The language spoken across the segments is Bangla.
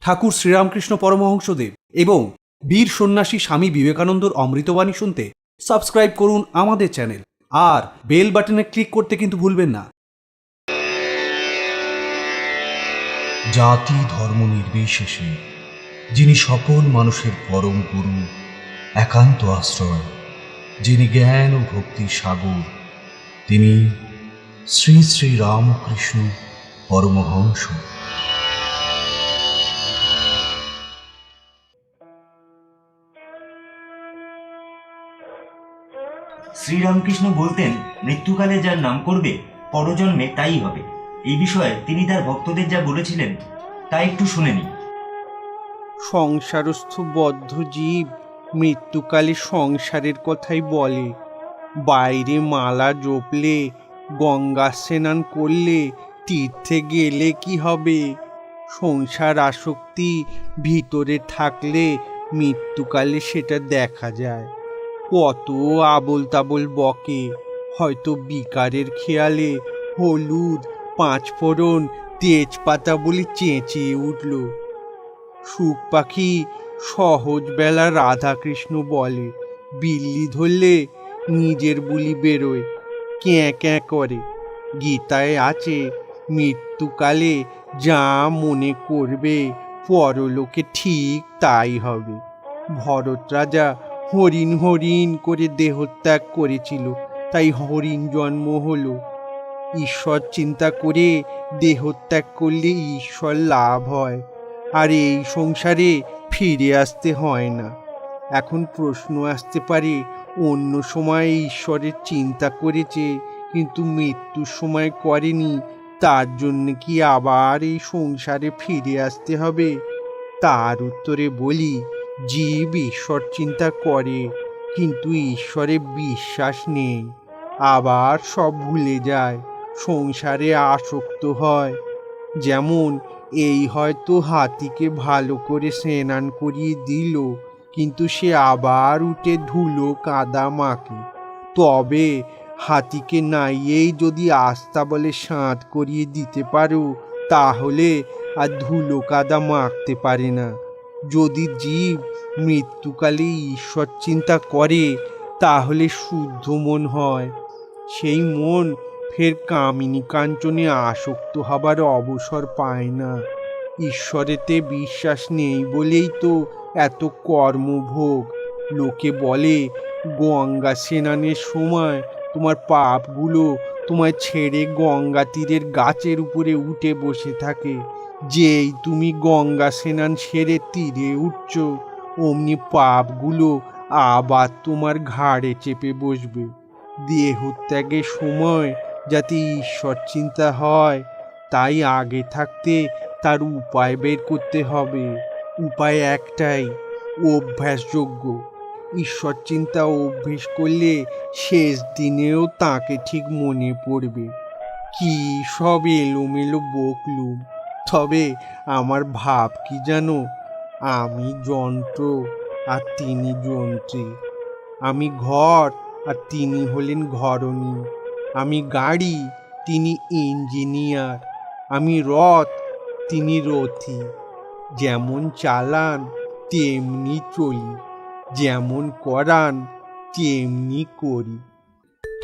ঠাকুর শ্রীরামকৃষ্ণ পরমহংসদেব এবং বীর সন্ন্যাসী স্বামী বিবেকানন্দর অমৃতবাণী শুনতে সাবস্ক্রাইব করুন আমাদের চ্যানেল আর বেল বাটনে ক্লিক করতে কিন্তু ভুলবেন না। জাতি ধর্ম নির্বিশেষে যিনি সকল মানুষের পরম গুরু, একান্ত আশ্রয়, যিনি জ্ঞান ও ভক্তির সাগর, তিনি শ্রী শ্রী রামকৃষ্ণ পরমহংস। শ্রীরামকৃষ্ণ বলতেন, মৃত্যুকালে যার নাম করবে পরজন্মে তাই হবে। এই বিষয়ে তিনি তার ভক্তদের যা বলেছিলেন তা একটু শুনে নিই। সংসারস্থ বদ্ধ জীব মৃত্যুকালে সংসারের কথাই বলে। বাইরে মালা জপলে, গঙ্গা স্নান করলে, তীর্থে গেলে কি হবে? সংসার আসক্তি ভিতরে থাকলে মৃত্যুকালে সেটা দেখা যায়। কত আবোল তাবোল বকে, হয়তো বিকারের খেয়ালে হলুদ, পাঁচফোড়ন, তেজপাতা বলে চেঁচিয়ে উঠল। সুখ পাখি সহজ বেলা রাধাকৃষ্ণ বলে, বিল্লি ধরলে নিজের বুলি বেরোয়, ক্যাঁ ক্যাঁ করে। গীতায় আছে, মৃত্যুকালে যা মনে করবে পরলোকে ঠিক তাই হবে। ভরত রাজা হরিণ হরিণ করে দেহত্যাগ করেছিল, তাই হরিণ জন্ম হলো। ঈশ্বর চিন্তা করে দেহত্যাগ করলে ঈশ্বর লাভ হয়, আর এই সংসারে ফিরে আসতে হয় না। এখন প্রশ্ন আসতে পারে, অন্য সময় ঈশ্বরের চিন্তা করেছে কিন্তু মৃত্যুর সময় করেনি, তার জন্য কি আবার এই সংসারে ফিরে আসতে হবে? তার উত্তরে বলি, জীব ঈশ্বর চিন্তা করে কিন্তু ঈশ্বরে বিশ্বাস নেই, আবার সব ভুলে যায়, সংসারে আসক্ত হয়। যেমন এই হয়তো হাতিকে ভালো করে স্নান করিয়ে দিল, কিন্তু সে আবার উঠে ধুলো কাদা মাখে। তবে হাতিকে নাইয়েই যদি আস্তা বলে স্নান করিয়ে দিতে পারো, তাহলে আর ধুলো কাদা মাখতে পারে না। যদি জীব মৃত্যুকালে ঈশ্বর চিন্তা করে, তাহলে শুদ্ধ মন হয়। সেই মন ফের কামিনী কাঞ্চনে আসক্ত হবার অবসর পায় না। ঈশ্বরেতে বিশ্বাস নেই বলেই তো এত কর্মভোগ। লোকে বলে, গঙ্গা স্নানের সময় তোমার পাপগুলো তোমায় ছেড়ে গঙ্গা তীরের গাছের উপরে উঠে বসে থাকে। যেই তুমি গঙ্গা স্নান সেরে তীরে উঠছ, অমনি পাপগুলো আবার তোমার ঘাড়ে চেপে বসবে। দেহত্যাগের সময় যাতে ঈশ্বর চিন্তা হয়, তাই আগে থাকতে তার উপায় বের করতে হবে। উপায় একটাই, অভ্যাসযোগ্য। ঈশ্বর চিন্তা অভ্যেস করলে শেষ দিনেও তাকে ঠিক মনে পড়বে। কি সব এলোমেলো বকলুম, তবে আমার ভাব কি জানো? আমি যন্ত্র আর তিনি যন্ত্রী। আমি ঘর আর তিনি হলেন ঘরণী। আমি গাড়ি, তিনি ইঞ্জিনিয়ার। আমি রথ, তিনি রথী। যেমন চালান তেমনি চলি, যেমন করান তেমনি করি।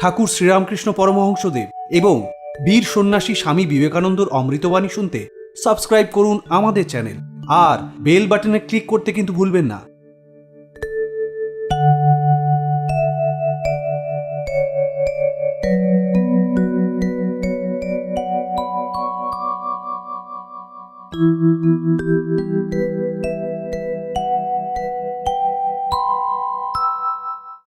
ঠাকুর শ্রীরামকৃষ্ণ পরমহংসদেব এবং বীর সন্ন্যাসী স্বামী বিবেকানন্দর অমৃতবাণী শুনতে সাবস্ক্রাইব করুন আমাদের চ্যানেল আর বেল বাটনে ক্লিক করতে কিন্তু ভুলবেন না।